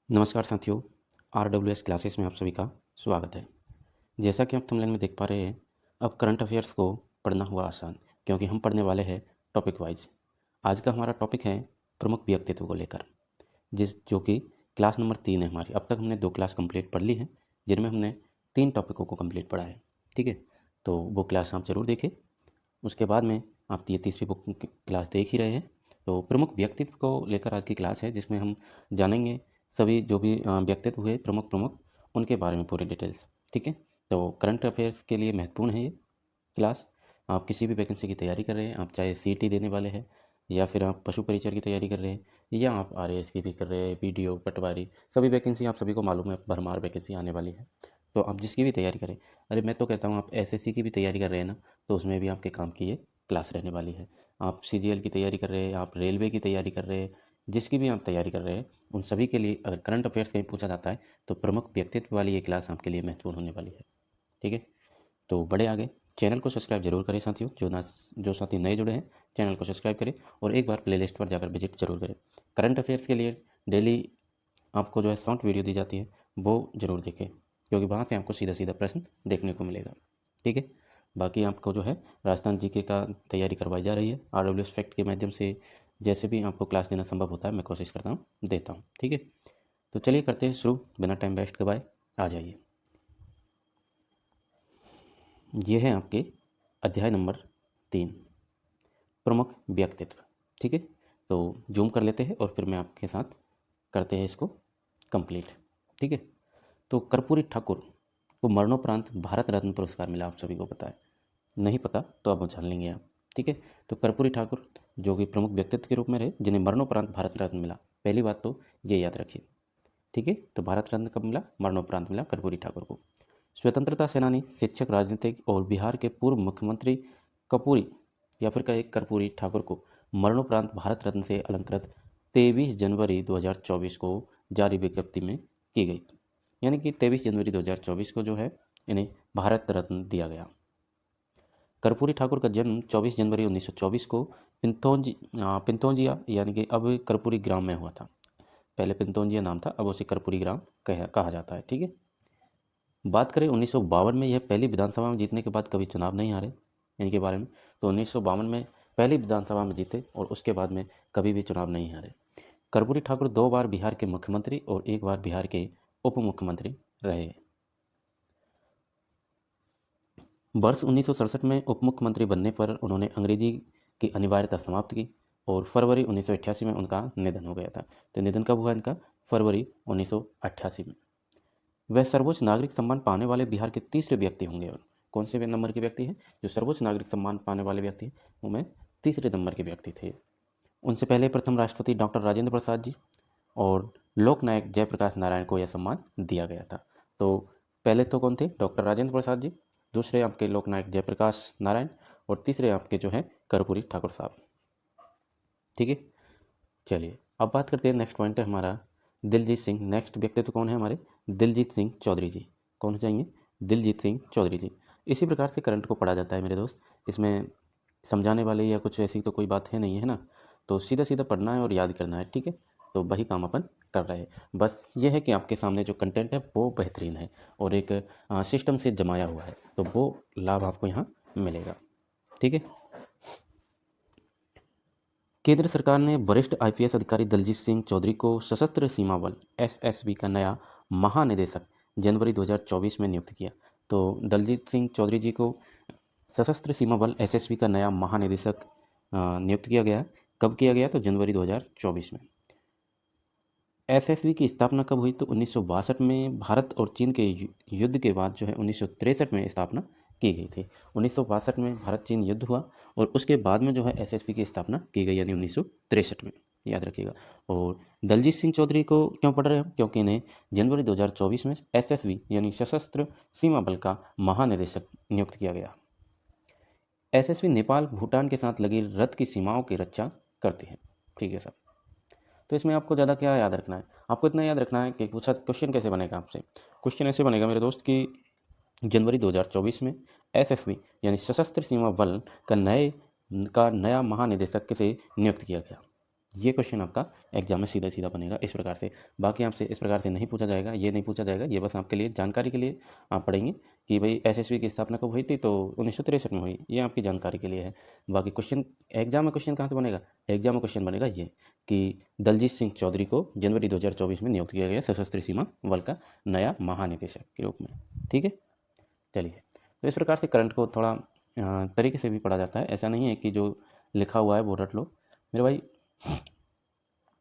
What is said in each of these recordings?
नमस्कार साथियों, RWS classes में आप सभी का स्वागत है। जैसा कि आप थंबनेल में देख पा रहे हैं, अब करंट अफेयर्स को पढ़ना हुआ आसान, क्योंकि हम पढ़ने वाले हैं टॉपिक वाइज। आज का हमारा टॉपिक है प्रमुख व्यक्तित्व को लेकर, जो कि क्लास नंबर 3 है हमारी। अब तक हमने 2 क्लास कंप्लीट पढ़ ली हैं, जिनमें हमने 3 टॉपिकों को कंप्लीट पढ़ा है। ठीक है, तो वो क्लास आप ज़रूर देखें। उसके बाद में आप ये तीसरी बुक की क्लास देख ही रहे हैं। तो प्रमुख व्यक्तित्व को लेकर आज की क्लास है, जिसमें हम जानेंगे सभी जो भी व्यक्तित्व हुए प्रमुख उनके बारे में पूरी डिटेल्स। ठीक है, तो करंट अफेयर्स के लिए महत्वपूर्ण है ये क्लास। आप किसी भी वैकेंसी की तैयारी कर रहे हैं, आप चाहे CET देने वाले हैं, या फिर आप पशु परिचर की तैयारी कर रहे हैं, या आप RAS की भी कर रहे हैं, BDO, पटवारी, सभी वैकेंसी आप सभी को मालूम है, भरमार वैकेंसी आने वाली है। तो आप जिसकी भी तैयारी करें, अरे मैं तो कहता हूँ आप SSC की भी तैयारी कर रहे हैं ना, तो उसमें भी आपके काम की ये क्लास रहने वाली है। आप CGL की तैयारी कर रहे हैं, आप रेलवे की तैयारी कर रहे हैं, जिसकी भी आप तैयारी कर रहे हैं, उन सभी के लिए अगर करंट अफेयर्स कहीं पूछा जाता है तो प्रमुख व्यक्तित्व वाली ये क्लास आपके लिए महत्वपूर्ण होने वाली है। ठीक है, तो बढ़े आगे। चैनल को सब्सक्राइब जरूर करें साथियों। जो साथी नए जुड़े हैं, चैनल को सब्सक्राइब करें और एक बार प्लेलिस्ट पर जाकर विजिट जरूर करें। करंट अफेयर्स के लिए डेली आपको जो है शॉर्ट वीडियो दी जाती है, वो ज़रूर देखें, क्योंकि वहाँ से आपको सीधा सीधा प्रश्न देखने को मिलेगा। ठीक है, बाकी आपको जो है राजस्थान GK का तैयारी करवाई जा रही है RWS फैक्ट के माध्यम से। जैसे भी आपको क्लास देना संभव होता है, मैं कोशिश करता हूँ, देता हूँ। ठीक है, तो चलिए करते हैं शुरू बिना टाइम वेस्ट करवाए। आ जाइए, ये है आपके अध्याय नंबर 3, प्रमुख व्यक्तित्व। ठीक है, तो जूम कर लेते हैं और फिर मैं आपके साथ करते हैं इसको कंप्लीट। ठीक है, तो कर्पूरी ठाकुर को मरणोपरांत भारत रत्न पुरस्कार मिला, आप सभी को पता है। नहीं पता तो अब जान लेंगे आप। ठीक है, तो कर्पूरी ठाकुर जो कि प्रमुख व्यक्तित्व के रूप में रहे, जिन्हें मरणोपरांत भारत रत्न मिला, पहली बात तो ये याद रखिए। ठीक है, तो भारत रत्न कब मिला? मरणोपरांत मिला कर्पूरी ठाकुर को। स्वतंत्रता सेनानी, शिक्षक, राजनीतिक और बिहार के पूर्व मुख्यमंत्री कपूरी या फिर कहे कर्पूरी ठाकुर को मरणोपरांत भारत रत्न से अलंकृत 23 जनवरी 2024 को जारी विज्ञप्ति में की गई। यानी कि 23 जनवरी 2024 को जो है इन्हें भारत रत्न दिया गया। कर्पूरी ठाकुर का जन्म 24 जनवरी 1924 को पिंतौजिया यानी कि अब कर्पूरी ग्राम में हुआ था। पहले पिंतौजिया नाम था, अब उसे कर्पूरी ग्राम कहा जाता है। ठीक है, बात करें 1952 में, यह पहली विधानसभा में जीतने के बाद कभी चुनाव नहीं हारे इनके बारे में। तो 1952 में पहली विधानसभा में जीते और उसके बाद में कभी भी चुनाव नहीं हारे। कर्पूरी ठाकुर 2 बार बिहार के मुख्यमंत्री और 1 बार बिहार के उप मुख्यमंत्री रहे। वर्ष 1967 में उप मुख्यमंत्री बनने पर उन्होंने अंग्रेजी की अनिवार्यता समाप्त की और फरवरी 1988 में उनका निधन हो गया था। तो निधन कब हुआ इनका? फरवरी 1988 में। वह सर्वोच्च नागरिक सम्मान पाने वाले बिहार के तीसरे व्यक्ति होंगे। और कौन से नंबर के व्यक्ति हैं जो सर्वोच्च नागरिक सम्मान पाने वाले व्यक्ति हैं? वो में तीसरे नंबर के व्यक्ति थे। उनसे पहले प्रथम राष्ट्रपति डॉक्टर राजेंद्र प्रसाद जी और लोकनायक जयप्रकाश नारायण को यह सम्मान दिया गया था। तो पहले तो कौन थे? डॉक्टर राजेंद्र प्रसाद जी, दूसरे आपके लोकनायक जयप्रकाश नारायण और तीसरे आपके जो हैं कर्पूरी ठाकुर साहब। ठीक है, चलिए अब बात करते हैं। नेक्स्ट पॉइंट है हमारा दिलजीत सिंह। नेक्स्ट व्यक्तित्व कौन है हमारे? दिलजीत सिंह चौधरी जी। कौन हो जाएंगे? दिलजीत सिंह चौधरी जी। इसी प्रकार से करंट को पढ़ा जाता है मेरे दोस्त। इसमें समझाने वाले या कुछ ऐसी तो कोई बात है नहीं, है ना। तो सीधा सीधा पढ़ना है और याद करना है। ठीक है, तो वही काम अपन कर रहे हैं। बस ये है कि आपके सामने जो कंटेंट है वो बेहतरीन है और एक सिस्टम से जमाया हुआ है, तो वो लाभ आपको यहाँ मिलेगा। ठीक है, केंद्र सरकार ने वरिष्ठ IPS अधिकारी दलजीत सिंह चौधरी को सशस्त्र सीमा बल SSB का नया महानिदेशक जनवरी 2024 में नियुक्त किया। तो दलजीत सिंह चौधरी जी को सशस्त्र सीमा बल SSB का नया महानिदेशक नियुक्त किया गया। कब किया गया? तो जनवरी 2024 में। SSB की स्थापना कब हुई? तो 1962 में भारत और चीन के युद्ध के बाद जो है 1963 में स्थापना की गई थी। 1962 में भारत चीन युद्ध हुआ और उसके बाद में जो है SSB की स्थापना की गई, यानी 1963 में, याद रखिएगा। और दलजीत सिंह चौधरी को क्यों पढ़ रहे हो? क्योंकि इन्हें जनवरी 2024 में SSB यानी सशस्त्र सीमा बल का महानिदेशक नियुक्त किया गया। SSB नेपाल भूटान के साथ लगी रत की सीमाओं की रक्षा करती है। ठीक है साहब, तो इसमें आपको ज़्यादा क्या याद रखना है? आपको इतना याद रखना है कि पूछा क्वेश्चन कैसे बनेगा आपसे। क्वेश्चन ऐसे बनेगा मेरे दोस्त कि जनवरी 2024 में SSB यानी सशस्त्र सीमा बल का नए का नया महानिदेशक किसे नियुक्त किया गया? ये क्वेश्चन आपका एग्जाम में सीधा सीधा बनेगा इस प्रकार से। बाकी आपसे इस प्रकार से नहीं पूछा जाएगा, ये नहीं पूछा जाएगा, ये बस आपके लिए जानकारी के लिए आप पढ़ेंगे कि भाई एसएसबी की स्थापना कब हुई थी, तो 1963 में हुई। ये आपकी जानकारी के लिए है। बाकी क्वेश्चन एग्जाम में क्वेश्चन कहाँ से बनेगा? एग्जाम में क्वेश्चन बनेगा ये कि दलजीत सिंह चौधरी को जनवरी 2024 में नियुक्त किया गया सशस्त्र सीमा बल का नया महानिदेशक के रूप में। ठीक है, चलिए। तो इस प्रकार से करंट को थोड़ा तरीके से भी पढ़ा जाता है। ऐसा नहीं है कि जो लिखा हुआ है वो रट लो मेरे भाई,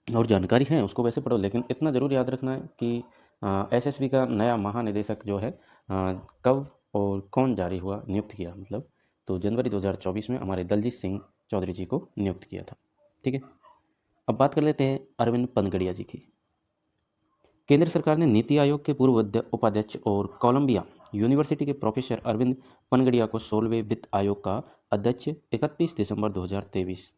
और जानकारी है उसको वैसे पढ़ो, लेकिन इतना ज़रूर याद रखना है कि एसएसबी का नया महानिदेशक जो है कब और कौन जारी हुआ, नियुक्त किया मतलब, तो जनवरी 2024 में हमारे दलजीत सिंह चौधरी जी को नियुक्त किया था। ठीक है, अब बात कर लेते हैं अरविंद पनगड़िया जी की। केंद्र सरकार ने नीति आयोग के पूर्व उपाध्यक्ष और कोलंबिया यूनिवर्सिटी के प्रोफेसर अरविंद पनगड़िया को 16वें वित्त आयोग का अध्यक्ष 31 दिसंबर 2023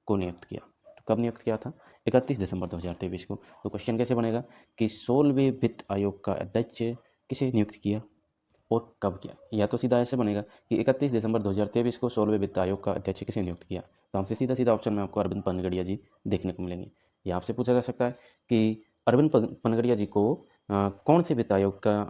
को नियुक्त किया। तो कब नियुक्त किया था? 31 दिसंबर 2023 को। तो क्वेश्चन कैसे बनेगा कि 16वें वित्त आयोग का अध्यक्ष किसे नियुक्त किया और कब किया? या तो सीधा ऐसे बनेगा कि 31 दिसंबर 2023 को 16वें वित्त आयोग का अध्यक्ष किसे नियुक्त किया। तो हमसे सीधा सीधा ऑप्शन में आपको अरविंद पनगड़िया जी देखने को मिलेंगे। या आपसे पूछा जा सकता है कि अरविंद पनगड़िया जी को कौन से वित्त आयोग का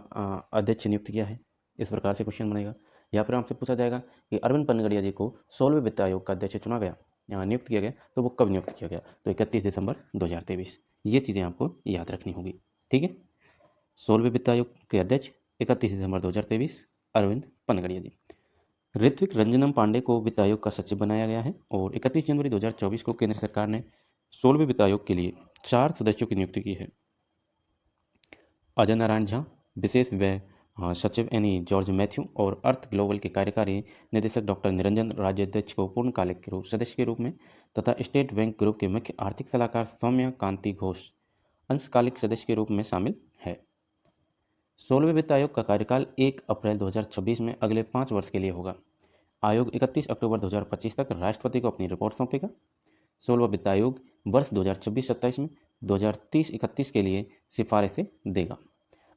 अध्यक्ष नियुक्त किया है? इस प्रकार से क्वेश्चन बनेगा। या फिर आपसे पूछा जाएगा कि अरविंद पनगड़िया जी को 16वें वित्त आयोग का अध्यक्ष चुना गया, नियुक्त किया गया, तो वो कब नियुक्त किया गया? तो 31 दिसंबर 2023। ये चीज़ें आपको याद रखनी होगी। ठीक है, 16वें वित्त आयोग के अध्यक्ष 31 दिसंबर 2023 अरविंद पनगड़िया जी। ऋत्विक रंजनम पांडे को वित्त आयोग का सचिव बनाया गया है और 31 जनवरी 2024 को केंद्र सरकार ने 16वें वित्त आयोग के लिए 4 सदस्यों की नियुक्ति की है। अजय नारायण झा विशेष व्यय सचिव यानी जॉर्ज मैथ्यू और अर्थ ग्लोबल के कार्यकारी निदेशक डॉक्टर निरंजन राज्याध्यक्ष को पूर्णकालिक के रूप सदस्य के रूप में तथा स्टेट बैंक ग्रुप के मुख्य आर्थिक सलाहकार सौम्या कांति घोष अंशकालिक सदस्य के रूप में शामिल है। 16वें वित्त आयोग का कार्यकाल 1 अप्रैल 2026 में अगले 5 वर्ष के लिए होगा। आयोग 31 अक्टूबर 2025 तक राष्ट्रपति को अपनी रिपोर्ट सौंपेगा। 16वां वित्त आयोग वर्ष 2026-27 में 2030-31 के लिए सिफारिशें देगा।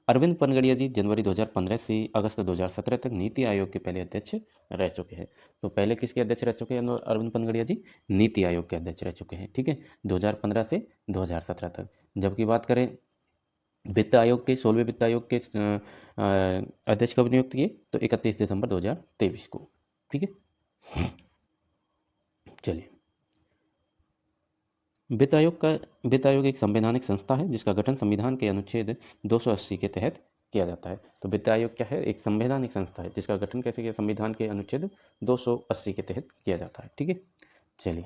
अरविंद पनगड़िया जी जनवरी 2015 से अगस्त 2017 तक नीति आयोग के पहले अध्यक्ष रह चुके हैं। तो पहले किसके अध्यक्ष रह चुके हैं अरविंद पनगड़िया जी? नीति आयोग के अध्यक्ष रह चुके हैं। ठीक है, 2015 से 2017 तक। जबकि बात करें वित्त आयोग के 16वें वित्त आयोग के अध्यक्ष कब नियुक्त किए? तो 31 दिसंबर 2023 को। ठीक है, चलिए। वित्त आयोग एक संवैधानिक संस्था है जिसका गठन संविधान के अनुच्छेद 280 के तहत किया जाता है। तो वित्त आयोग क्या है? एक संवैधानिक संस्था है जिसका गठन कैसे किया? संविधान के अनुच्छेद 280 के तहत किया जाता है। ठीक है, चलिए।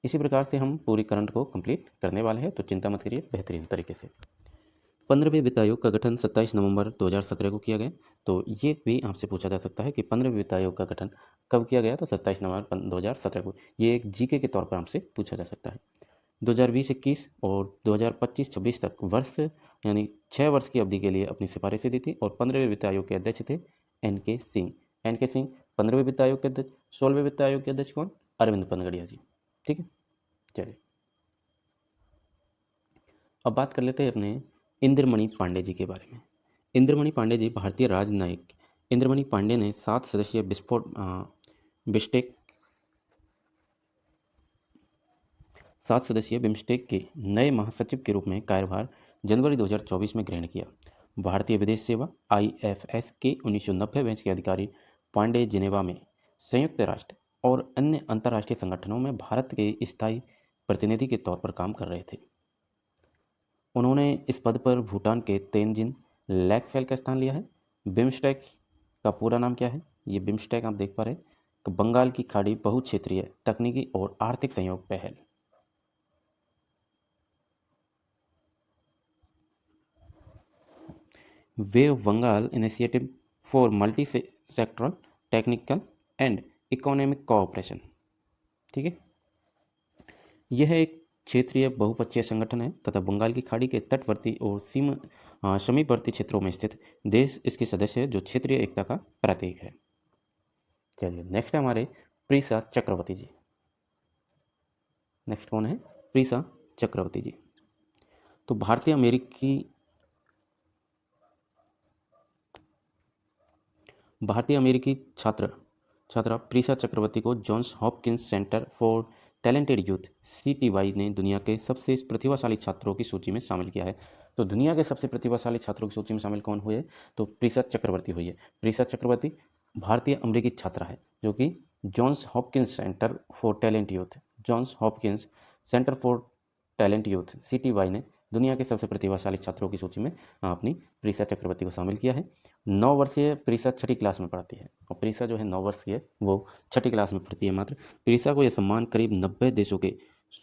इसी प्रकार से हम पूरी करंट को कंप्लीट करने वाले हैं, तो चिंता मत करिए, बेहतरीन तरीके से। 15वें वित्त आयोग का गठन 27 नवंबर 2017 को किया गया। तो ये भी आपसे पूछा जा सकता है कि 15वें वित्त आयोग का गठन कब किया गया? तो 27 नवंबर 2017 को। ये एक जीके के तौर पर आपसे पूछा जा सकता है। 2020-21 और 2025-26 तक वर्ष यानी 6 वर्ष की अवधि के लिए अपनी सिफारिशें दी थी और 15वें वित्त आयोग के अध्यक्ष थे एन.के. सिंह। एन.के. सिंह 15वें वित्त आयोग के अध्यक्ष। 16वें वित्त आयोग के अध्यक्ष कौन? अरविंद पनगड़िया जी। ठीक है, चलिए। अब बात कर लेते हैं अपने इंद्रमणि पांडे जी के बारे में। इंद्रमणि पांडे जी भारतीय राजनयिक इंद्रमणि पांडे ने 7 सदस्यीय बिम्स्टेक के नए महासचिव के रूप में कार्यभार जनवरी 2024 में ग्रहण किया। भारतीय विदेश सेवा IFS के 1990 बैच के अधिकारी पांडे जिनेवा में संयुक्त राष्ट्र और अन्य अंतर्राष्ट्रीय संगठनों में भारत के स्थायी प्रतिनिधि के तौर पर काम कर रहे थे। उन्होंने इस पद पर भूटान के तेनजिन लैकफेल का स्थान लिया है। बिम्स्टेक का पूरा नाम क्या है? ये बिम्स्टेक आप देख पा रहे हैं, बंगाल की खाड़ी बहुक्षेत्रीय तकनीकी और आर्थिक सहयोग पहल। Bay of Bengal initiative for multi sectoral technical and economic cooperation. ठीक है, यह एक क्षेत्रीय बहुपक्षीय संगठन है तथा बंगाल की खाड़ी के तटवर्ती और समीपवर्ती क्षेत्रों में स्थित देश इसके सदस्य है, जो क्षेत्रीय एकता का प्रतीक है। चलिए, नेक्स्ट है हमारे प्रीसा चक्रवर्ती जी। नेक्स्ट कौन है? प्रीसा चक्रवर्ती जी। तो भारतीय अमेरिकी छात्र छात्रा प्रीसा चक्रवर्ती को Johns Hopkins Center for Talented Youth CTY ने दुनिया के सबसे प्रतिभाशाली छात्रों की सूची में शामिल किया है। तो दुनिया के सबसे प्रतिभाशाली छात्रों की सूची में शामिल कौन हुए है? तो प्रीसा चक्रवर्ती हुई है। प्रीसा चक्रवर्ती भारतीय अमेरिकी छात्रा है जो कि Johns Hopkins Center for Talent Youth Johns Hopkins Center for Talent Youth CTY ने दुनिया के सबसे प्रतिभाशाली छात्रों की सूची में अपनी प्रीसा चक्रवर्ती को शामिल किया है। 9 वर्षीय प्रीसा छठी क्लास में पढ़ती है और प्रीसा जो है 9 वर्ष की है, वो छठी क्लास में पढ़ती है मात्र। प्रीसा को यह सम्मान करीब 90 देशों के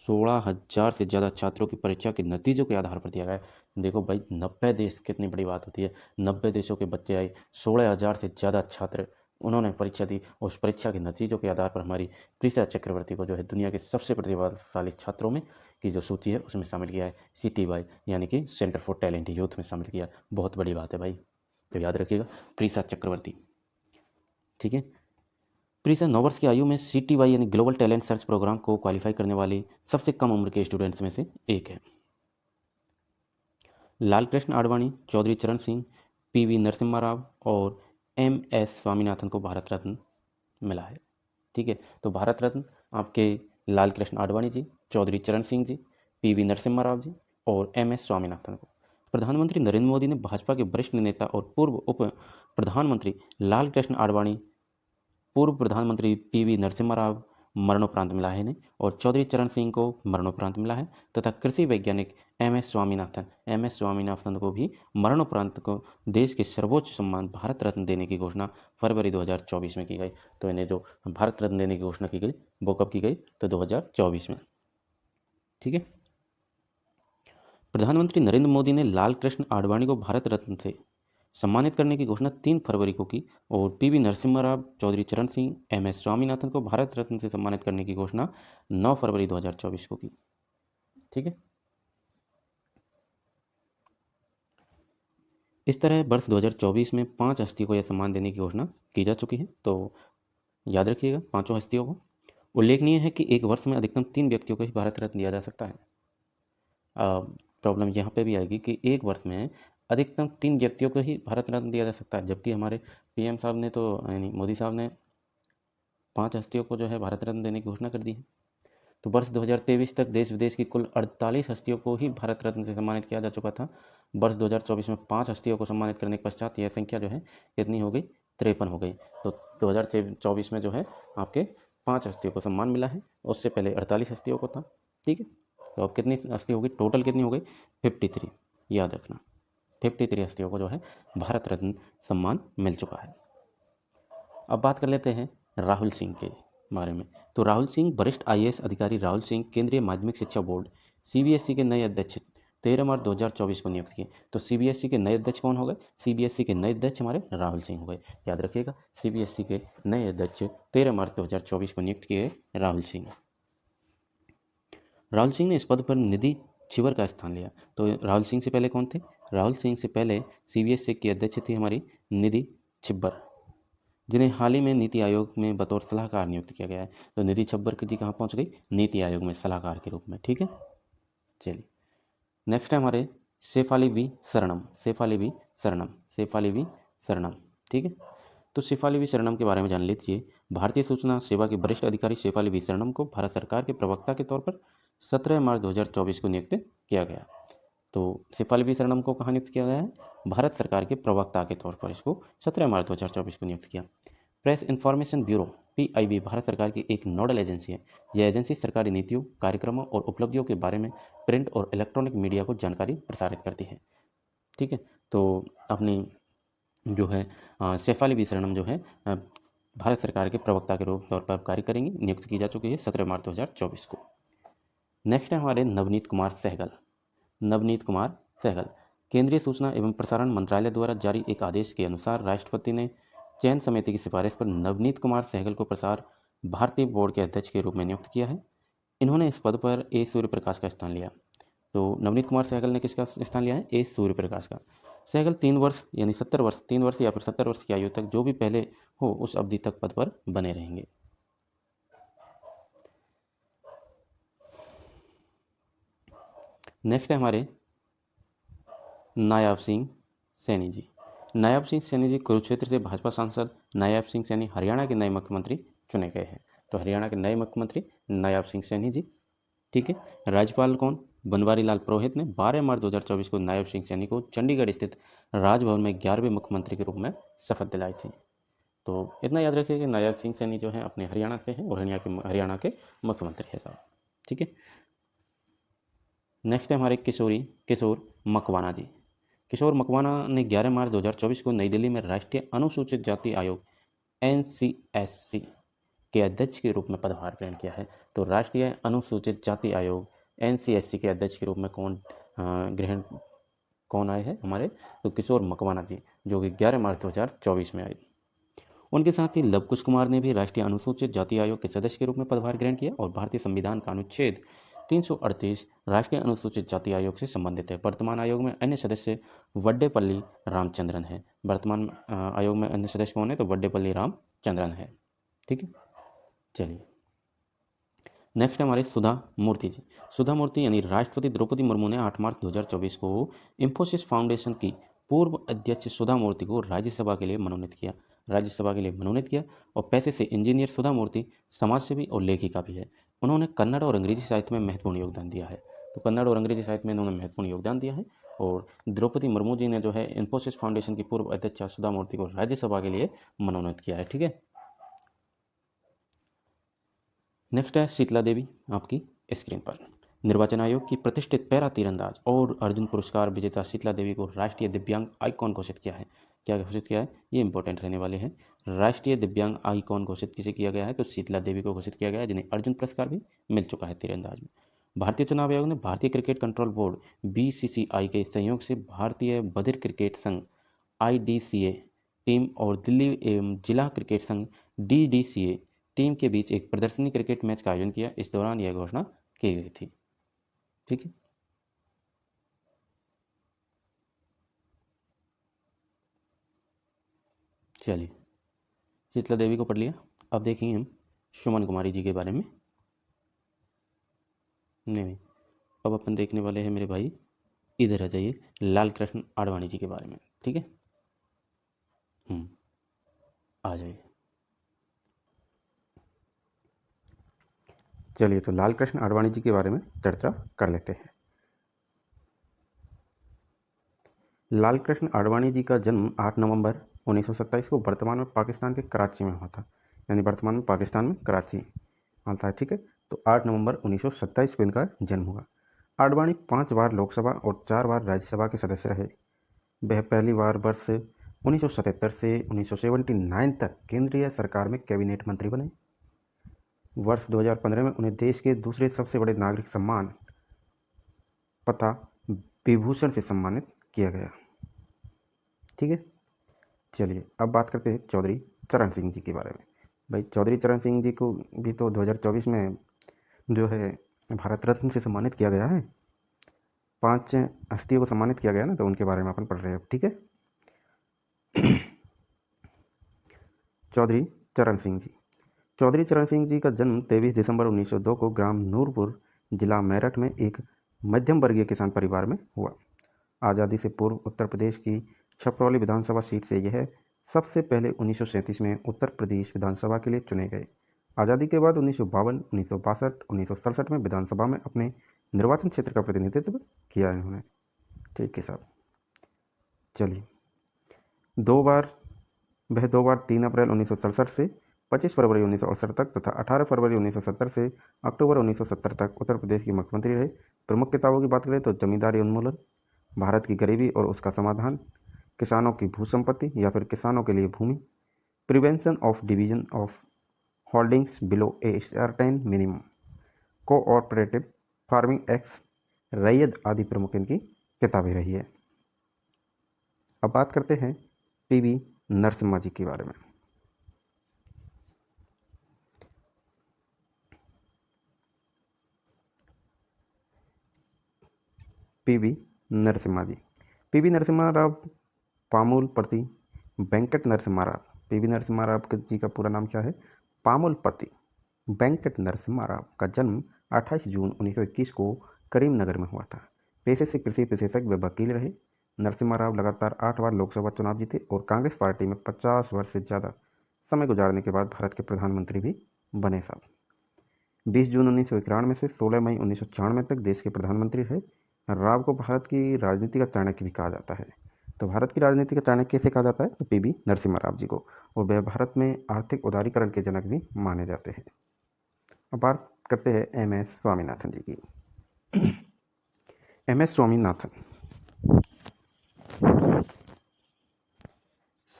16,000 से ज़्यादा छात्रों की परीक्षा के नतीजों के आधार पर दिया गया है। देखो भाई, 90 देश कितनी बड़ी बात होती है। 90 देशों के बच्चे आए, 16,000 से ज़्यादा छात्र उन्होंने परीक्षा दी और उस परीक्षा के नतीजों के आधार पर हमारी प्रीसा चक्रवर्ती को जो है दुनिया के सबसे प्रतिभाशाली छात्रों में की जो सूची है उसमें शामिल किया है। CTY यानी कि सेंटर फॉर टैलेंट यूथ में शामिल किया। बहुत बड़ी बात है भाई, तो याद रखिएगा प्रीसा चक्रवर्ती। ठीक है, प्रीसा 9 वर्ष की आयु में CTY यानी ग्लोबल टैलेंट सर्च प्रोग्राम को क्वालिफाई करने वाली सबसे कम उम्र के स्टूडेंट्स में से एक है। लालकृष्ण आडवाणी, चौधरी चरण सिंह, PV नरसिम्हा राव और MS स्वामीनाथन को भारत रत्न मिला है। ठीक है, तो भारत रत्न आपके लालकृष्ण आडवाणी जी, चौधरी चरण सिंह जी, PV नरसिम्हा राव जी और MS स्वामीनाथन को। प्रधानमंत्री नरेंद्र मोदी ने भाजपा के वरिष्ठ नेता और पूर्व उप प्रधानमंत्री लालकृष्ण आडवाणी, पूर्व प्रधानमंत्री PV नरसिम्हा राव मरणोपरांत मिला है इन्हें, और चौधरी चरण सिंह को मरणोपरांत मिला है, तथा कृषि वैज्ञानिक MS स्वामीनाथन को भी मरणोपरांत को देश के सर्वोच्च सम्मान भारत रत्न देने की घोषणा फरवरी 2024 में की गई। तो इन्हें जो भारत रत्न देने की घोषणा की गई वो कब की गई? तो 2024 में। ठीक है, प्रधानमंत्री नरेंद्र मोदी ने लालकृष्ण आडवाणी को भारत रत्न से सम्मानित करने की घोषणा 3 फरवरी को की और PV नरसिम्हा राव, चौधरी चरण सिंह, MS स्वामीनाथन को भारत रत्न से सम्मानित करने की घोषणा 9 फरवरी 2024 को की। ठीक है, इस तरह वर्ष 2024 में 5 हस्तियों को यह सम्मान देने की घोषणा की जा चुकी है। तो याद रखिएगा 5 हस्तियों को। उल्लेखनीय है कि एक वर्ष में अधिकतम 3 व्यक्तियों को ही भारत रत्न दिया जा सकता है। प्रॉब्लम यहाँ पे भी आएगी कि एक वर्ष में अधिकतम 3 व्यक्तियों को ही भारत रत्न दिया जा सकता है, जबकि हमारे PM साहब ने तो यानी मोदी साहब ने 5 हस्तियों को जो है भारत रत्न देने की घोषणा कर दी है। तो वर्ष 2023 तक देश विदेश की कुल 48 हस्तियों को ही भारत रत्न से सम्मानित किया जा चुका था। वर्ष 2024 में 5 हस्तियों को सम्मानित करने के पश्चात यह संख्या जो है कितनी हो गई? 53 हो गई। तो 2024 में जो है आपके 5 हस्तियों को सम्मान मिला है, उससे पहले 48 हस्तियों को था। ठीक है, तो अब कितनी हस्ती हो गई? टोटल कितनी हो गई? 53। याद रखना, 53 हस्तियों को जो है भारत रत्न सम्मान मिल चुका है। अब बात कर लेते हैं राहुल सिंह के बारे में। तो राहुल सिंह, वरिष्ठ IAS अधिकारी राहुल सिंह केंद्रीय माध्यमिक शिक्षा बोर्ड CBSE के नए अध्यक्ष 13 मार्च 2024 को नियुक्त किए। तो CBSE के नए अध्यक्ष कौन हो गए? CBSE के नए अध्यक्ष हमारे राहुल सिंह हो गए। याद रखिएगा, CBSE के नए अध्यक्ष 13 मार्च 2024 को नियुक्त किए राहुल सिंह। राहुल सिंह ने इस पद पर निधि छिबर का स्थान लिया। तो राहुल सिंह से पहले कौन थे? राहुल सिंह से पहले CBSE की अध्यक्ष थी हमारी निधि छिब्बर, जिन्हें हाल ही में नीति आयोग में बतौर सलाहकार नियुक्त किया गया है। तो निधि छिब्बर जी कहाँ पहुँच गई? नीति आयोग में सलाहकार के रूप में। ठीक है, चलिए नेक्स्ट है हमारे शेफाली वी शरणम। ठीक है, तो शेफाली वी शरणम के बारे में जान लीजिए। भारतीय सूचना सेवा के वरिष्ठ अधिकारी शेफाली वी शरणम को भारत सरकार के प्रवक्ता के तौर पर 17 मार्च 2024 को नियुक्त किया गया। तो शेफाली वी शरणम को कहाँ नियुक्त किया गया है? भारत सरकार के प्रवक्ता के तौर पर इसको 17 मार्च 2024 को नियुक्त किया। Press information bureau PIB Bharat सरकार की एक नोडल एजेंसी है। यह एजेंसी सरकारी नीतियों, कार्यक्रमों और उपलब्धियों के बारे में प्रिंट और इलेक्ट्रॉनिक मीडिया को जानकारी प्रसारित करती है। ठीक है, तो अपनी जो है शेफाली वी शरणम जो है भारत सरकार के प्रवक्ता के रूप तौर पर कार्य करेंगी, नियुक्त की जा चुकी है 17 मार्च 2024 को। नेक्स्ट है हमारे नवनीत कुमार सहगल। केंद्रीय सूचना एवं प्रसारण मंत्रालय द्वारा जारी एक आदेश के अनुसार राष्ट्रपति ने चयन समिति की सिफारिश पर नवनीत कुमार सहगल को प्रसार भारती बोर्ड के अध्यक्ष के रूप में नियुक्त किया है। इन्होंने इस पद पर A सूर्यप्रकाश का स्थान लिया। तो नवनीत कुमार सहगल ने किसका स्थान लिया है? A सूर्यप्रकाश का। सहगल 3 वर्ष यानी 70 वर्ष, 3 वर्ष या फिर 70 वर्ष की आयु तक जो भी पहले हो उस अवधि तक पद पर बने रहेंगे। नेक्स्ट है हमारे नायाब सिंह सैनी जी। नायब सिंह सैनी जी कुरुक्षेत्र से भाजपा सांसद नायब सिंह सैनी हरियाणा के नए मुख्यमंत्री चुने गए हैं। तो हरियाणा के नए मुख्यमंत्री नायब सिंह सैनी जी। ठीक है। राज्यपाल कौन? बनवारी लाल पुरोहित ने 12 मार्च 2024 को नायब सिंह सैनी को चंडीगढ़ स्थित राजभवन में 11वें मुख्यमंत्री के रूप में शपथ दिलाई थी। तो इतना याद रखिए कि नायब सिंह सैनी जो है अपने हरियाणा से हैं और हरियाणा के मुख्यमंत्री हैं साहब। ठीक है। नेक्स्ट है हमारे किशोर मकवाना जी। किशोर मकवाना ने 11 मार्च 2024 को नई दिल्ली में राष्ट्रीय अनुसूचित जाति आयोग NCSC के अध्यक्ष के रूप में पदभार ग्रहण किया है। तो राष्ट्रीय अनुसूचित जाति आयोग NCSC के अध्यक्ष के रूप में कौन आए हैं हमारे? तो किशोर मकवाना जी, जो कि 11 मार्च 2024 में आए। उनके साथ ही लव कुश कुमार ने भी राष्ट्रीय अनुसूचित जाति आयोग के सदस्य के रूप में पदभार ग्रहण किया और भारतीय संविधान का अनुच्छेद 338 राष्ट्रीय अनुसूचित जाति आयोग से संबंधित है। वर्तमान आयोग में अन्य सदस्य वड्डेपल्ली रामचंद्रन है। वर्तमान आयोग में अन्य सदस्य कौन है? तो वड्डेपल्ली रामचंद्रन है। ठीक है। चलिए नेक्स्ट हमारे सुधा मूर्ति जी। सुधा मूर्ति यानी राष्ट्रपति द्रौपदी मुर्मू ने 8 मार्च 2024 को इंफोसिस फाउंडेशन की पूर्व अध्यक्ष सुधा मूर्ति को राज्यसभा के लिए मनोनीत किया और पैसे से इंजीनियर सुधा मूर्ति समाजसेवी और लेखिका भी है। उन्होंने कन्नड़ और अंग्रेजी साहित्य में महत्वपूर्ण योगदान दिया है। तो कन्नड़ और अंग्रेजी साहित्य में उन्होंने महत्वपूर्ण योगदान दिया है और द्रौपदी मुर्मू जी ने जो है इंफोसिस फाउंडेशन की पूर्व अध्यक्ष सुधा मूर्ति को राज्यसभा के लिए मनोनीत किया है। ठीक है। नेक्स्ट है शीतला देवी आपकी स्क्रीन पर। निर्वाचन आयोग की प्रतिष्ठित पैरा तीरंदाज और अर्जुन पुरस्कार विजेता शीतला देवी को राष्ट्रीय दिव्यांग आइकॉन घोषित किया है। क्या घोषित किया है? ये इंपॉर्टेंट रहने वाले हैं। राष्ट्रीय दिव्यांग आइकॉन घोषित किसे किया गया है? तो शीतला देवी को घोषित किया गया है, जिन्हें अर्जुन पुरस्कार भी मिल चुका है तीरंदाज में। भारतीय चुनाव आयोग ने भारतीय क्रिकेट कंट्रोल बोर्ड BCCI के सहयोग से भारतीय बधिर क्रिकेट संघ IDCA टीम और दिल्ली एवं जिला क्रिकेट संघ DDCA टीम के बीच एक प्रदर्शनी क्रिकेट मैच का आयोजन किया। इस दौरान यह घोषणा की गई थी। ठीक है। चलिए शीतला देवी को पढ़ लिया। अब देखेंगे हम सुमन कुमारी जी के बारे में। नहीं, अब अपन देखने वाले हैं मेरे भाई, इधर आ जाइए, लाल कृष्ण आडवाणी जी के बारे में। ठीक है। आ जाइए। चलिए तो लाल कृष्ण आडवाणी जी के बारे में चर्चा कर लेते हैं। लाल कृष्ण आडवाणी जी का जन्म 8 नवंबर 1927 को वर्तमान में पाकिस्तान के कराची में हुआ था। यानी वर्तमान में पाकिस्तान में कराची आता है। ठीक है। तो 8 नवंबर 1927 को इनका जन्म हुआ। आडवाणी 5 बार लोकसभा और 4 बार राज्यसभा के सदस्य रहे। वह पहली बार वर्ष 1977 से 1979 तक केंद्रीय सरकार में कैबिनेट मंत्री बने। वर्ष 2015 में उन्हें देश के दूसरे सबसे बड़े नागरिक सम्मान पता विभूषण से सम्मानित किया गया। ठीक है। चलिए अब बात करते हैं चौधरी चरण सिंह जी के बारे में। भाई चौधरी चरण सिंह जी को भी तो 2024 में जो है भारत रत्न से सम्मानित किया गया है। 5 हस्तियों को सम्मानित किया गया ना, तो उनके बारे में अपन पढ़ रहे हैं। ठीक है। चौधरी चरण सिंह जी। चौधरी चरण सिंह जी का जन्म 23 दिसंबर 1902 को ग्राम नूरपुर जिला मेरठ में एक मध्यम वर्गीय किसान परिवार में हुआ। आज़ादी से पूर्व उत्तर प्रदेश की छपरौली विधानसभा सीट से यह सबसे पहले 1937 में उत्तर प्रदेश विधानसभा के लिए चुने गए। आज़ादी के बाद 1952, 1962, 1967 में विधानसभा में अपने निर्वाचन क्षेत्र का प्रतिनिधित्व किया इन्होंने। ठीक है साहब। चलिए वह दो बार 3 अप्रैल 1967 से 25 फरवरी 1968 तक तथा 18 फरवरी 1970 से अक्टूबर 1970 तक उत्तर प्रदेश की मुख्यमंत्री रहे। प्रमुख किताबों की बात करें तो जमींदारी उन्मूलन, भारत की गरीबी और उसका समाधान, किसानों की भू संपत्ति या फिर किसानों के लिए भूमि, prevention of division of holdings below a certain minimum, cooperative farming acts, रैयत आदि प्रमुख इनकी किताबें रही है। अब बात करते हैं PV नरसिम्हा जी के बारे में। PV नरसिम्हा जी। PV नरसिम्हा राव पामुलपर्ती वेंकट नरसिम्हा राव। PV नरसिम्हा राव जी का पूरा नाम क्या है? पामुलपर्ती वेंकट नरसिम्हा राव का जन्म 28 जून 1921 को करीमनगर में हुआ था। पेशे से कृषि विशेषज्ञ व वकील रहे। नरसिम्हा राव लगातार 8 बार लोकसभा चुनाव जीते और कांग्रेस पार्टी में 50 वर्ष से ज़्यादा समय गुजारने के बाद भारत के प्रधानमंत्री भी बने साहब। 20 जून 1991 से 16 मई 1996 तक देश के प्रधानमंत्री रहे। राव को भारत की राजनीति का चाणक्य भी कहा जाता है। तो भारत की राजनीति का चाणक्य कैसे कहा जाता है? तो पीवी नरसिम्हा राव जी को। और वह भारत में आर्थिक उदारीकरण के जनक भी माने जाते हैं। अब बात करते हैं एम एस स्वामीनाथन जी की। एम एस स्वामीनाथन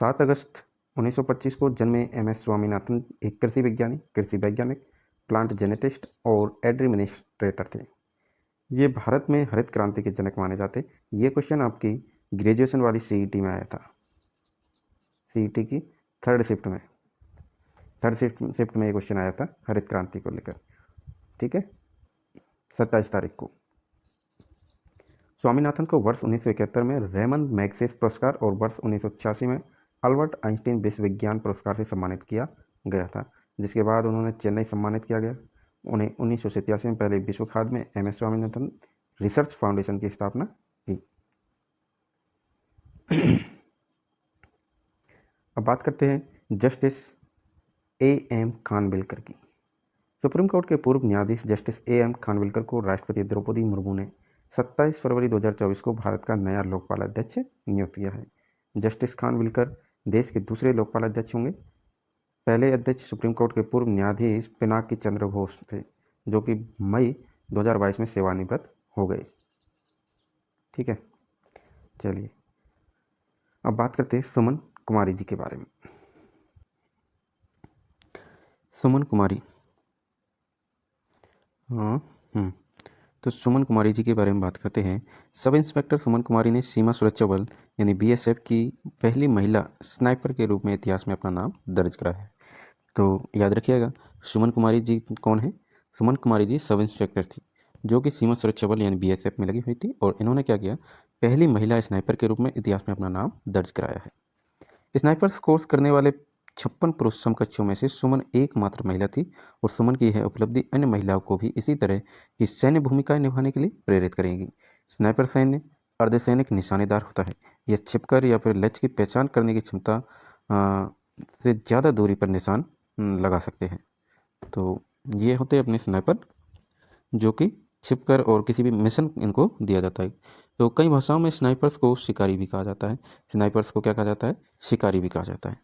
7 अगस्त 1925 को जन्मे एम एस स्वामीनाथन एक कृषि विज्ञानी, कृषि वैज्ञानिक, प्लांट जेनेटिस्ट और एडमिनिस्ट्रेटर थे। ये भारत में हरित क्रांति के जनक माने जाते। ये क्वेश्चन आपकी ग्रेजुएशन वाली सीईटी में आया था, सीईटी की थर्ड शिफ्ट में ये क्वेश्चन आया था हरित क्रांति को लेकर। ठीक है, 27 तारीख को। स्वामीनाथन को वर्ष 1971 में रेमन मैग्सेस पुरस्कार और वर्ष 1986 में अल्बर्ट आइंस्टीन विश्व विज्ञान पुरस्कार से सम्मानित किया गया था, जिसके बाद उन्होंने चेन्नई सम्मानित किया गया। उन्हें 1987 में पहले विश्व खाद्य में M S Swaminathan research foundation की स्थापना की। अब बात करते हैं जस्टिस ए एम खानविलकर की। सुप्रीम कोर्ट के पूर्व न्यायाधीश जस्टिस ए एम खानविलकर को राष्ट्रपति द्रौपदी मुर्मू ने 27 फरवरी 2024 को भारत का नया लोकपाल अध्यक्ष नियुक्त किया है। जस्टिस खानविलकर देश के दूसरे लोकपाल अध्यक्ष होंगे। पहले अध्यक्ष सुप्रीम कोर्ट के पूर्व न्यायाधीश पिनाकी चंद्र घोष थे, जो कि मई 2022 में सेवानिवृत्त हो गए। ठीक है, चलिए अब बात करते हैं सुमन कुमारी जी के बारे में। सुमन कुमारी, तो सुमन कुमारी जी के बारे में बात करते हैं। सब इंस्पेक्टर सुमन कुमारी ने सीमा सुरक्षा बल यानी बीएसएफ की पहली महिला स्नाइपर के रूप में इतिहास में अपना नाम दर्ज करा है। तो याद रखिएगा, सुमन कुमारी जी कौन है? सुमन कुमारी जी सब इंस्पेक्टर थी, जो कि सीमा सुरक्षा बल यानी बीएसएफ में लगी हुई थी, और इन्होंने क्या किया, पहली महिला स्नाइपर के रूप में इतिहास में अपना नाम दर्ज कराया है। स्नाइपर्स कोर्स करने वाले 56 पुरुष समकक्षों में से सुमन एकमात्र महिला थी, और सुमन की यह उपलब्धि अन्य महिलाओं को भी इसी तरह की सैन्य भूमिकाएं निभाने के लिए प्रेरित करेगी। स्नाइपर सैन्य अर्धसैनिक निशानेदार होता है। यह छिपकर या फिर लक्ष्य की पहचान करने की क्षमता से ज़्यादा दूरी पर निशान लगा सकते हैं। तो ये होते हैं अपने स्नाइपर, जो कि छिपकर और किसी भी मिशन इनको दिया जाता है। तो कई भाषाओं में स्नाइपर्स को शिकारी भी कहा जाता है। स्नाइपर्स को क्या कहा जाता है? शिकारी भी कहा जाता है।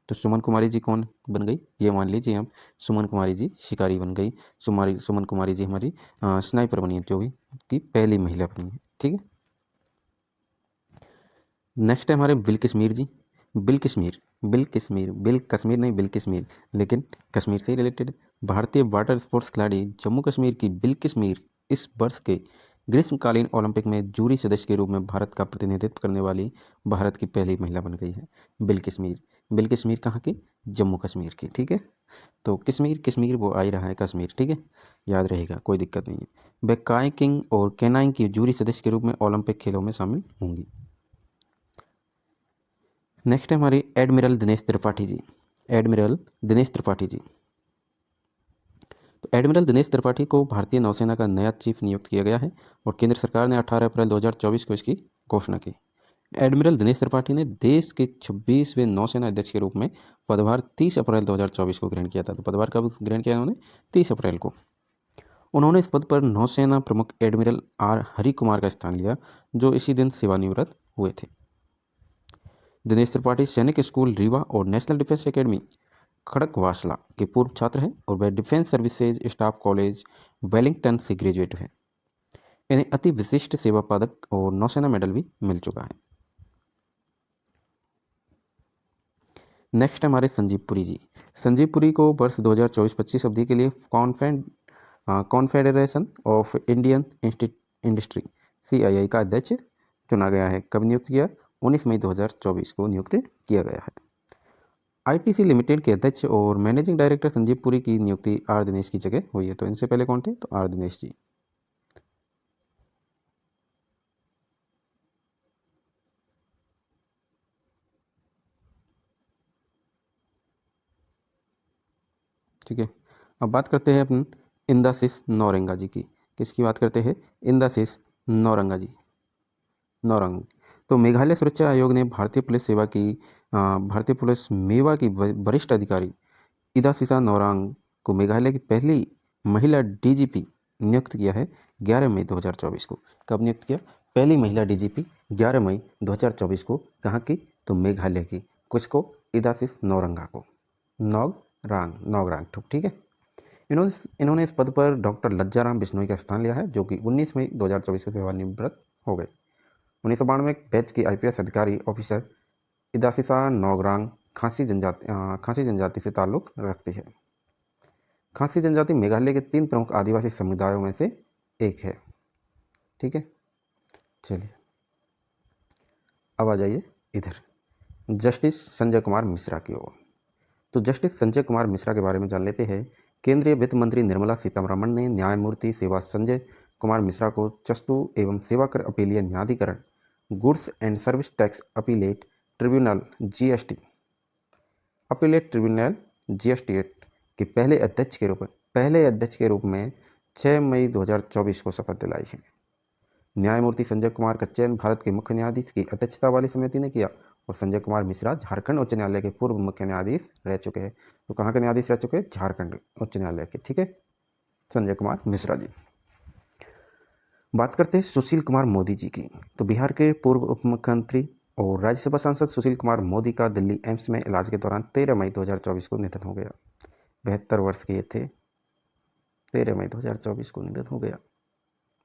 तो सुमन कुमारी जी कौन बन गई? ये मान लीजिए हम, सुमन कुमारी जी शिकारी बन गई। सुमन कुमारी जी हमारी स्नाइपर बनी है, जो कि पहली महिला बनी है। ठीक है, नेक्स्ट है हमारे बिल कश्मीर जी। बिल कश्मीर नहीं, बिल कश्मीर, लेकिन कश्मीर से ही रिलेटेड। भारतीय वाटर स्पोर्ट्स खिलाड़ी जम्मू कश्मीर की बिल कश्मीर इस वर्ष के ग्रीष्मकालीन ओलंपिक में जूरी सदस्य के रूप में भारत का प्रतिनिधित्व करने वाली भारत की पहली महिला बन गई है। बिल कश्मीर कहाँ की? जम्मू कश्मीर की। ठीक है, तो कश्मीर वो आ ही रहा है कश्मीर। ठीक है, याद रहेगा, कोई दिक्कत नहीं है। वे कायाकिंग और कैनाइंग की जूरी सदस्य के रूप में ओलंपिक खेलों में शामिल होंगी। नेक्स्ट है हमारी एडमिरल दिनेश त्रिपाठी जी। तो एडमिरल दिनेश त्रिपाठी को भारतीय नौसेना का नया चीफ नियुक्त किया गया है, और केंद्र सरकार ने 18 अप्रैल 2024 को इसकी घोषणा की। एडमिरल दिनेश त्रिपाठी ने देश के 26वें नौसेना अध्यक्ष के रूप में पदभार 30 अप्रैल 2024 को ग्रहण किया था। तो पदभार कब ग्रहण किया उन्होंने? 30 अप्रैल को। उन्होंने इस पद पर नौसेना प्रमुख एडमिरल आर हरि कुमार का स्थान लिया, जो इसी दिन सेवानिवृत्त हुए थे। दिनेश त्रिपाठी सैनिक स्कूल रीवा और नेशनल डिफेंस एकेडमी खड़गवासला के पूर्व छात्र हैं, और वह defence services staff college Wellington से ग्रेजुएट हैं। इन्हें अति विशिष्ट सेवा पदक और नौसेना मेडल भी मिल चुका है। नेक्स्ट हमारे संजीव पुरी जी। संजीव पुरी को वर्ष 2024-25 अवधि के लिए confederation of Indian industry CII का अध्यक्ष चुना गया है। कब नियुक्त किया? 19 मई 2024 को नियुक्त किया गया है। ITC लिमिटेड के अध्यक्ष और मैनेजिंग डायरेक्टर संजीव पुरी की नियुक्ति आर दिनेश की जगह हुई है। तो इनसे पहले कौन थे? तो आर दिनेश जी। ठीक है, अब बात करते हैं अपन इंदासिस नौरंगा जी की। किसकी बात करते हैं? इंदासिस नौरंगा जी। तो मेघालय सुरक्षा आयोग ने भारतीय पुलिस मेवा की वरिष्ठ अधिकारी इदासिसा नौरांग को मेघालय की पहली महिला डीजीपी नियुक्त किया है 11 मई 2024 को। कब नियुक्त किया? पहली महिला डीजीपी 11 मई 2024 को। कहाँ की? तो मेघालय की। किसको? इदासिस नौरंगा को। नौगरांग, ठीक है। इन्होंने इस पद पर डॉक्टर लज्जाराम बिश्नोई का स्थान लिया है, जो कि 19 मई 2024 को सेवानिवृत्त हो गए। 1992 में बैच की आईपीएस अधिकारी ऑफिसर इदासिसा नौगरांग खासी जनजाति से ताल्लुक रखती है। खासी जनजाति मेघालय के 3 प्रमुख आदिवासी समुदायों में से एक है। ठीक है, चलिए अब आ जाइए इधर जस्टिस संजय कुमार मिश्रा की ओर। तो जस्टिस संजय कुमार मिश्रा के बारे में जान लेते हैं। केंद्रीय वित्त मंत्री निर्मला सीतारमण ने न्यायमूर्ति सेवा संजय कुमार मिश्रा को चस्तु एवं सेवाकर अपीलीय न्यायाधिकरण goods and service tax appellate tribunal GST के पहले अध्यक्ष के रूप में 6 मई 2024 को शपथ दिलाई है। न्यायमूर्ति संजय कुमार का चयन भारत के मुख्य न्यायाधीश की अध्यक्षता वाली समिति ने किया और संजय कुमार मिश्रा झारखंड उच्च न्यायालय के पूर्व मुख्य न्यायाधीश रह चुके हैं। तो कहाँ के न्यायाधीश रह चुके हैं? झारखंड उच्च न्यायालय के। ठीक है, संजय कुमार मिश्रा जी। बात करते हैं सुशील कुमार मोदी जी की। तो बिहार के पूर्व उप मुख्यमंत्री और राज्यसभा सांसद सुशील कुमार मोदी का दिल्ली एम्स में इलाज के दौरान 13 मई 2024 को निधन हो गया। 72 वर्ष के थे। 13 मई 2024 को निधन हो गया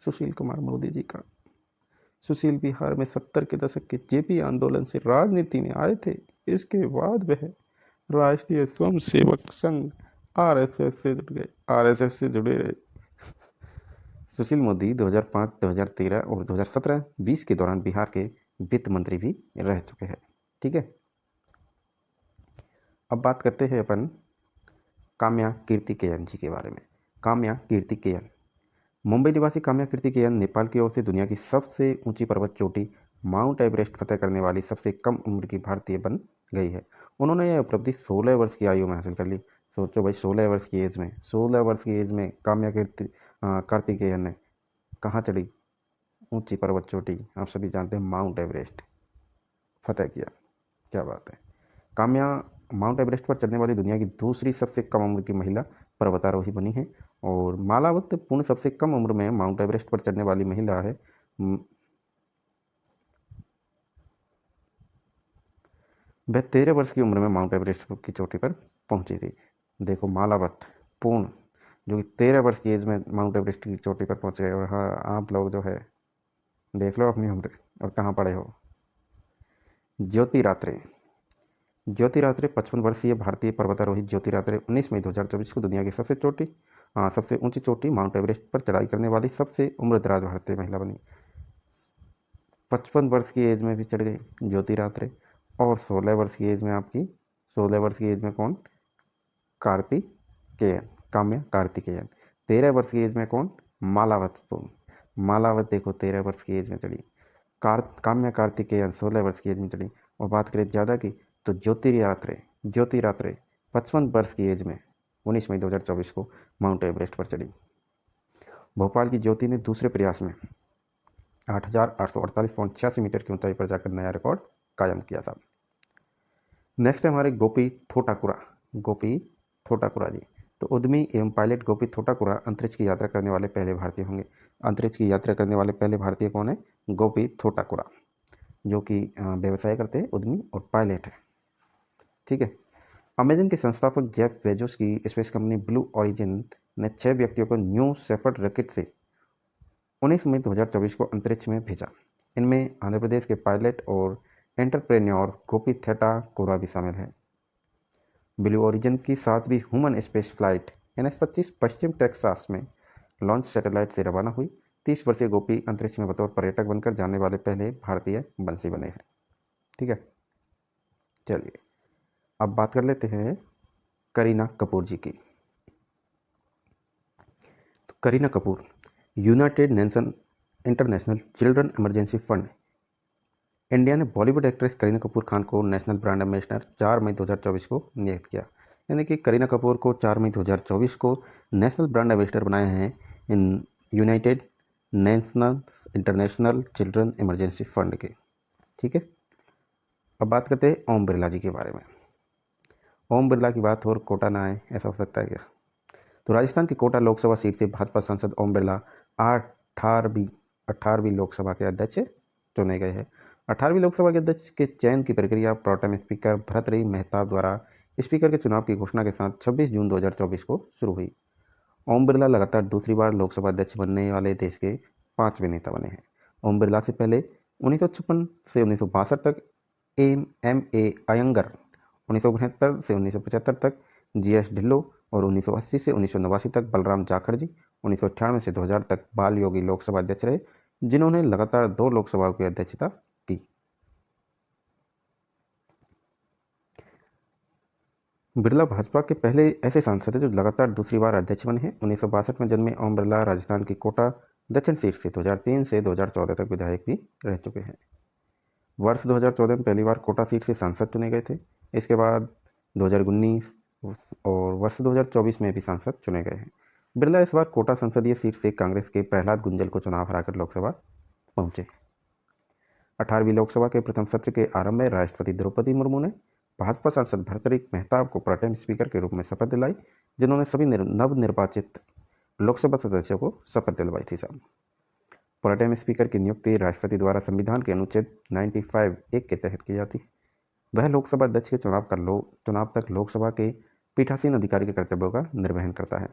सुशील कुमार मोदी जी का। सुशील बिहार में 70 के दशक के जेपी आंदोलन से राजनीति में आए थे। इसके बाद वह राष्ट्रीय स्वयंसेवक संघ आरएसएस से जुड़े रहे। सुशील मोदी 2005, 2013 और 2017-20 के दौरान बिहार के वित्त मंत्री भी रह चुके हैं। ठीक है, अब बात करते हैं अपन काम्या कीर्तिकेयन जी के बारे में। काम्या कीर्तिकेयन मुंबई निवासी काम्या कीर्तिकेयन नेपाल की ओर से दुनिया की सबसे ऊंची पर्वत चोटी माउंट एवरेस्ट फतह करने वाली सबसे कम उम्र की भारतीय बन गई है। उन्होंने यह उपलब्धि 16 वर्ष की आयु में हासिल कर ली। सोचो भाई, 16 वर्ष की एज में काम्या कार्तिकेयन ने कहाँ चढ़ी? ऊंची पर्वत चोटी, आप सभी जानते हैं, माउंट एवरेस्ट फतह किया। क्या बात है। काम्या माउंट एवरेस्ट पर चढ़ने वाली दुनिया की दूसरी सबसे कम उम्र की महिला पर्वतारोही बनी है और मालावत पूर्ण सबसे कम उम्र में माउंट एवरेस्ट पर चढ़ने वाली महिला है। वह 13 वर्ष की उम्र में माउंट एवरेस्ट की चोटी पर पहुंची थी। देखो, मालावत पूर्ण जो कि 13 वर्ष की एज में माउंट एवरेस्ट की चोटी पर पहुंच गए। और हाँ, आप लोग जो है देख लो अपनी उम्र और कहाँ पड़े हो। ज्योति रात्रे 55 वर्षीय भारतीय पर्वतारोही ज्योति रात्रे 19 मई 2024 को दुनिया की सबसे ऊंची चोटी माउंट एवरेस्ट पर चढ़ाई करने वाली सबसे उम्रदराज भारतीय महिला बनी। 55 वर्ष की एज में भी चढ़ गई ज्योति रात्रे। और 16 वर्ष की एज में कौन? काम्या कार्तिकेयन। 13 वर्ष की एज में कौन? मालावत देखो 13 वर्ष की एज में चढ़ी। काम्या कार्तिकेयन 16 वर्ष की एज में चढ़ी। और बात करें ज़्यादा की तो ज्योति रात्रे 55 वर्ष की एज में 19 मई 2024 को माउंट एवरेस्ट पर चढ़ी। भोपाल की ज्योति ने दूसरे प्रयास में 8,848.86 मीटर की ऊंचाई पर जाकर नया रिकॉर्ड कायम किया था। नेक्स्ट है हमारे गोपी थोटाकुरा जी। तो उद्यमी एवं पायलट गोपी थोटाकुरा अंतरिक्ष की यात्रा करने वाले पहले भारतीय होंगे। अंतरिक्ष की यात्रा करने वाले पहले भारतीय कौन है? गोपी थोटाकुरा, जो कि व्यवसाय करते हैं, उद्यमी और पायलट है। ठीक है। अमेजन के संस्थापक जेफ बेजोस की स्पेस कंपनी ब्लू ओरिजिन ने 6 व्यक्तियों को न्यू शेफर्ड रॉकेट से 19 मई 2024 को अंतरिक्ष में भेजा। इनमें आंध्र प्रदेश के पायलट और एंटरप्रेन्योर गोपी थोटाकुरा भी शामिल है। ब्लू ओरिजिन की 7वीं ह्यूमन स्पेस फ्लाइट NS-25 पश्चिम टेक्सास में लॉन्च सैटेलाइट से रवाना हुई। 30 वर्षीय गोपी अंतरिक्ष में बतौर पर्यटक बनकर जाने वाले पहले भारतीय वंशी बने हैं। ठीक है, चलिए अब बात कर लेते हैं करीना कपूर जी की। तो Kareena Kapoor United nation international children emergency fund India ने बॉलीवुड एक्ट्रेस करीना कपूर खान को नेशनल ब्रांड एम्बेसडर 4 मई 2024 को नियुक्त किया। यानी कि करीना कपूर को 4 मई 2024 को नेशनल ब्रांड एम्बेसडर बनाया है in United Nations international children emergency fund के। ठीक है। अब बात करते हैं ओम बिरला जी के बारे में। ओम बिरला की बात हो और कोटा ना आए, ऐसा हो सकता है क्या? तो राजस्थान की कोटा लोकसभा सीट से भाजपा सांसद ओम बिरला 18वीं 18वीं लोकसभा के अध्यक्ष चुने गए हैं। 18वीं लोकसभा के अध्यक्ष के चयन की प्रक्रिया प्रोटेम स्पीकर भर्तृहरि मेहताब द्वारा स्पीकर के चुनाव की घोषणा के साथ 26 जून 2024 को शुरू हुई। ओम बिरला लगातार दूसरी बार लोकसभा अध्यक्ष बनने वाले देश के 5वें नेता बने हैं। ओम बिरला से पहले 1956 से 1962 तक M.A. अयंगर, 1972 से 1975 तक G.S. ढिल्लों और 1980 से 1989 तक बलराम जाखड़ जी, 1998 से 2000 तक बाल योगी लोकसभा अध्यक्ष रहे, जिन्होंने लगातार 2 लोकसभाओं की अध्यक्षता की। बिरला भाजपा के पहले ऐसे सांसद हैं जो लगातार दूसरी बार अध्यक्ष बने हैं। 1962 में जन्मे ओम बिरला राजस्थान की कोटा दक्षिण सीट से 2003 से 2014 तक विधायक भी रह चुके हैं। वर्ष 2014 में पहली बार कोटा सीट से सांसद चुने गए थे। इसके बाद 2019 और वर्ष 2024 में भी सांसद चुने गए हैं। बिरला इस बार कोटा संसदीय सीट से कांग्रेस के प्रहलाद गुंजल को चुनाव हराकर लोकसभा पहुंचे। 18वीं लोकसभा के प्रथम सत्र के आरंभ में राष्ट्रपति द्रौपदी मुर्मू ने भाजपा सांसद भर्तृहरि मेहताब को प्रोटेम स्पीकर के रूप में शपथ दिलाई, जिन्होंने सभी नवनिर्वाचित लोकसभा सदस्यों को शपथ दिलवाई थी। साहब, प्रोटेम स्पीकर की नियुक्ति राष्ट्रपति द्वारा संविधान के अनुच्छेद 95(1) के तहत की जाती है। वह लोकसभा अध्यक्ष के चुनाव तक लोकसभा के पीठासीन अधिकारी के कर्तव्यों का निर्वहन करता है।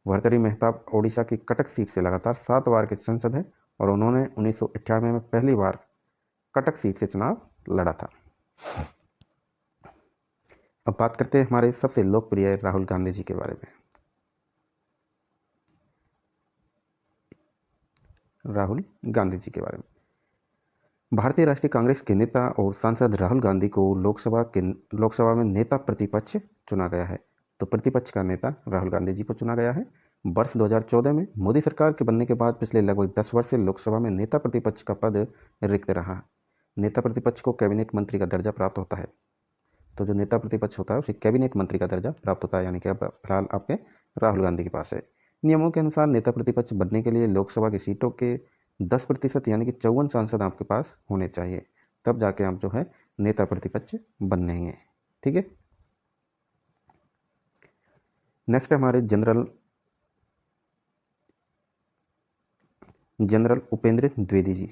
भर्तृहरि मेहताब ओडिशा की कटक सीट से लगातार 7 बार के सांसद हैं और उन्होंने 1998 में पहली बार कटक सीट से चुनाव लड़ा था। अब बात करते हैं हमारे सबसे लोकप्रिय राहुल गांधी जी के बारे में। राहुल गांधी जी के बारे में भारतीय राष्ट्रीय कांग्रेस के नेता और सांसद राहुल गांधी को लोकसभा में नेता प्रतिपक्ष चुना गया है। तो प्रतिपक्ष का नेता राहुल गांधी जी को चुना गया है। वर्ष 2014 में मोदी सरकार के बनने के बाद पिछले लगभग 10 वर्ष से लोकसभा में नेता प्रतिपक्ष का पद रिक्त रहा। नेता प्रतिपक्ष को कैबिनेट मंत्री का दर्जा प्राप्त होता है। तो जो नेता प्रतिपक्ष होता है उसे कैबिनेट मंत्री का दर्जा प्राप्त होता है, यानी कि अब फिलहाल आपके राहुल गांधी के पास है। नियमों के अनुसार नेता प्रतिपक्ष बनने के लिए लोकसभा की सीटों के 10% यानी कि 54 सांसद आपके पास होने चाहिए, तब जाके आप जो है नेता प्रतिपक्ष बनेंगे। ठीक है। नेक्स्ट है हमारे जनरल उपेंद्र द्विवेदी जी।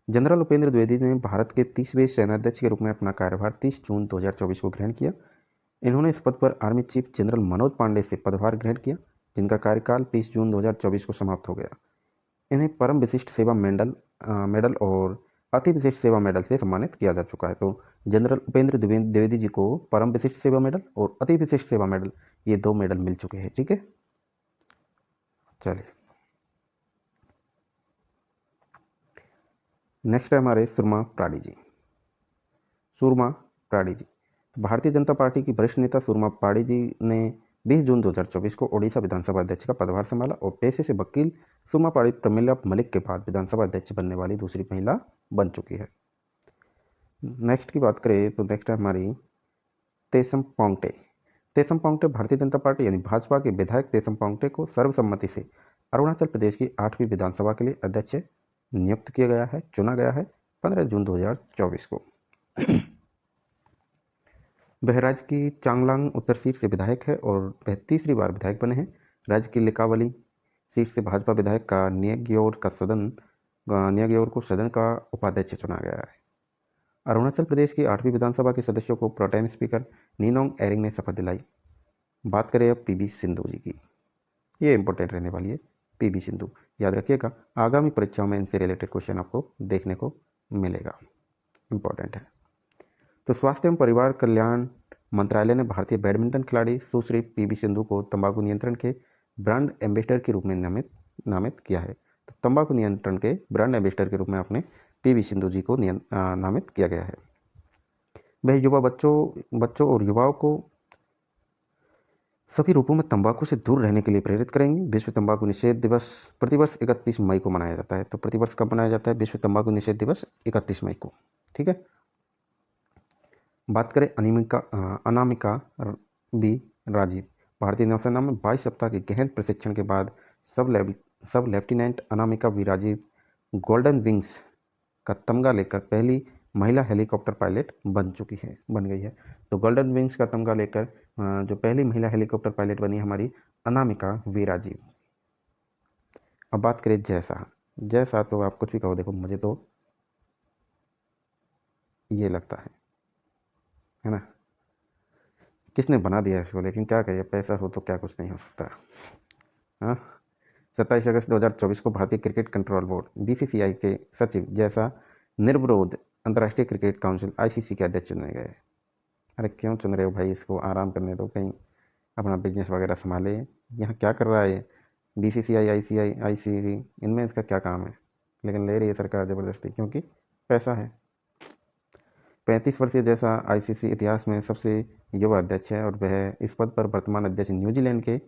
जनरल उपेंद्र द्विवेदी ने भारत के 30वें सेनाध्यक्ष के रूप में अपना कार्यभार 30 जून 2024 को ग्रहण किया। इन्होंने इस पद पर army chief general Manoj Pande से पदभार ग्रहण किया, जिनका कार्यकाल 30 जून 2024 को समाप्त हो गया। इन्हें परम विशिष्ट सेवा मेडल और अति विशिष्ट सेवा मेडल से सम्मानित किया जा चुका है। तो जनरल उपेंद्र द्विवेदी जी को परम विशिष्ट सेवा मेडल और अति विशिष्ट सेवा मेडल, ये 2 मेडल मिल चुके हैं। ठीक है, चलिए नेक्स्ट है हमारे सुरमा प्राड़ी जी। सुरमा प्राड़ी जी भारतीय जनता पार्टी की वरिष्ठ नेता सुरमा प्राड़ी जी ने 20 जून 2024 को ओडिशा विधानसभा अध्यक्ष का पदभार संभाला और पेशे से वकील सुरमा प्राड़ी प्रमिला मलिक के बाद विधानसभा अध्यक्ष बनने वाली दूसरी महिला बन चुकी है। नेक्स्ट की बात करें तो नेक्स्ट है हमारी तेसम पोंगटे। तेसम पोंगटे भारतीय जनता पार्टी यानी भाजपा के विधायक तेसम पोंगटे को सर्वसम्मति से अरुणाचल प्रदेश की 8वीं विधानसभा के लिए अध्यक्ष नियुक्त किया गया है, चुना गया है 15 जून 2024 को। वह राज्य की चांगलांग उत्तर सीट से विधायक है और वह तीसरी बार विधायक बने हैं। राज्य की लिकावली सीट से भाजपा विधायक का नियग्योर को सदन का उपाध्यक्ष चुना गया है। अरुणाचल प्रदेश की 8वीं विधानसभा के सदस्यों को प्रोटेम स्पीकर नीनोंग एरिंग ने शपथ दिलाई। बात करें अब पीवी सिंधु जी की, ये इंपॉर्टेंट रहने वाली है। पीवी सिंधु, याद रखिएगा, आगामी परीक्षाओं में इनसे रिलेटेड क्वेश्चन आपको देखने को मिलेगा, इंपॉर्टेंट है। तो स्वास्थ्य एवं परिवार कल्याण मंत्रालय ने भारतीय बैडमिंटन खिलाड़ी सुश्री पीवी सिंधु को तंबाकू नियंत्रण के ब्रांड एम्बेसडर के रूप में नामित किया है। तो तंबाकू नियंत्रण के ब्रांड एम्बेसडर के रूप में अपने पीवी सिंधु जी को नामित किया गया है। वह युवा बच्चों और युवाओं को सभी रूपों में तंबाकू से दूर रहने के लिए प्रेरित करेंगे। विश्व तंबाकू निषेध दिवस प्रतिवर्ष 31 मई को मनाया जाता है। तो प्रतिवर्ष कब मनाया जाता है? विश्व तंबाकू निषेध दिवस 31 मई को। ठीक है। बात करें अनामिका बी राजीव। भारतीय नौसेना में 22 सप्ताह के गहन प्रशिक्षण के बाद sub lieutenant Anamika B Rajeev golden wings का तमगा लेकर पहली महिला हेलीकॉप्टर पायलट बन गई है। तो गोल्डन विंग्स का तमगा लेकर जो पहली महिला हेलीकॉप्टर पायलट बनी हमारी अनामिका वीराजी। अब बात करें जैसा तो आप कुछ भी कहो, देखो मुझे तो ये लगता है ना, किसने बना दिया इसको, लेकिन क्या कहिए, पैसा हो तो क्या कुछ नहीं हो सकता। हाँ, 27 अगस्त 2024 को भारतीय क्रिकेट कंट्रोल बोर्ड बीसीसीआई के सचिव जैसा निर्विरोध अंतर्राष्ट्रीय क्रिकेट काउंसिल आईसीसी के अध्यक्ष चुने गए। अरे क्यों चुन रहे हो भाई, इसको आराम करने दो, कहीं अपना बिजनेस वगैरह संभाले। यहाँ क्या कर रहा है ये बीसीसीआई आईसीसी, इनमें इसका क्या काम है, लेकिन ले रही है सरकार ज़बरदस्ती, क्योंकि पैसा है। 35 वर्षीय जैसा आईसीसी इतिहास में सबसे युवा अध्यक्ष है और वह इस पद पर वर्तमान अध्यक्ष न्यूजीलैंड के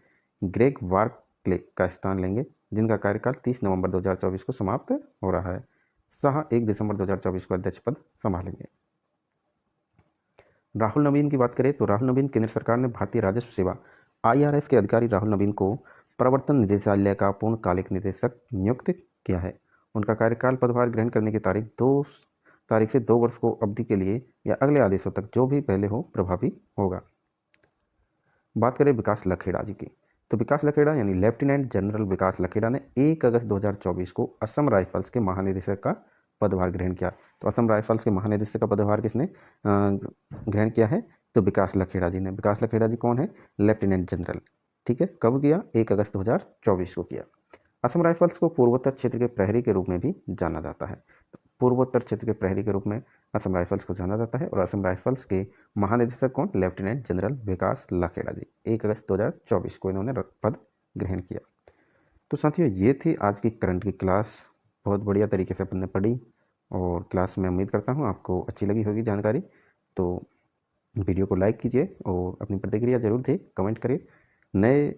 ग्रेग बार्कले का स्थान लेंगे, जिनका कार्यकाल 30 नवंबर 2024 को समाप्त हो रहा है। शाह 1 दिसंबर 2024 को अध्यक्ष पद संभालेंगे। राहुल नवीन की बात करें तो राहुल नवीन, केंद्र सरकार ने भारतीय राजस्व सेवा IRS के अधिकारी राहुल नवीन को प्रवर्तन निदेशालय का पूर्णकालिक निदेशक नियुक्त किया है। उनका कार्यकाल पदभार ग्रहण करने की तारीख से 2 वर्ष को अवधि के लिए या अगले आदेशों तक जो भी पहले हो प्रभावी होगा। बात करें विकास लखेड़ा जी की, तो विकास लखेड़ा यानी लेफ्टिनेंट जनरल विकास लखेड़ा ने 1 अगस्त 2024 को असम राइफल्स के महानिदेशक का पदभार ग्रहण किया। तो असम राइफल्स के महानिदेशक का पदभार किसने ग्रहण किया है, तो विकास लखेड़ा जी ने। विकास लखेड़ा जी कौन है, लेफ्टिनेंट जनरल। ठीक है, कब किया, 1 अगस्त 2024 को किया। असम राइफल्स को पूर्वोत्तर क्षेत्र के प्रहरी के रूप में भी जाना जाता है। तो पूर्वोत्तर क्षेत्र के प्रहरी के रूप में असम राइफल्स को जाना जाता है और असम राइफल्स के महानिदेशक कौन, लेफ्टिनेंट जनरल विकास लखेड़ा जी। 1 अगस्त 2024 को इन्होंने पद ग्रहण किया। तो साथियों, ये थी आज की करंट की क्लास। बहुत बढ़िया तरीके से अपन ने पढ़ी और क्लास में उम्मीद करता हूँ आपको अच्छी लगी होगी जानकारी। तो वीडियो को लाइक कीजिए और अपनी प्रतिक्रिया जरूर दें, कमेंट करिए। नए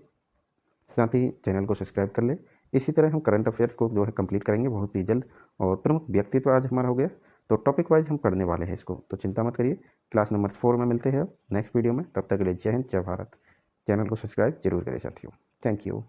साथी चैनल को सब्सक्राइब कर ले। इसी तरह हम करंट अफेयर्स को जो है कंप्लीट करेंगे बहुत ही जल्द। और प्रमुख व्यक्तित्व आज हमारा हो गया, तो टॉपिक वाइज हम पढ़ने वाले हैं इसको, तो चिंता मत करिए। क्लास नंबर 4 में मिलते हैं नेक्स्ट वीडियो में। तब तक के लिए जय हिंद, जय भारत। चैनल को सब्सक्राइब जरूर करें साथियों। Thank you.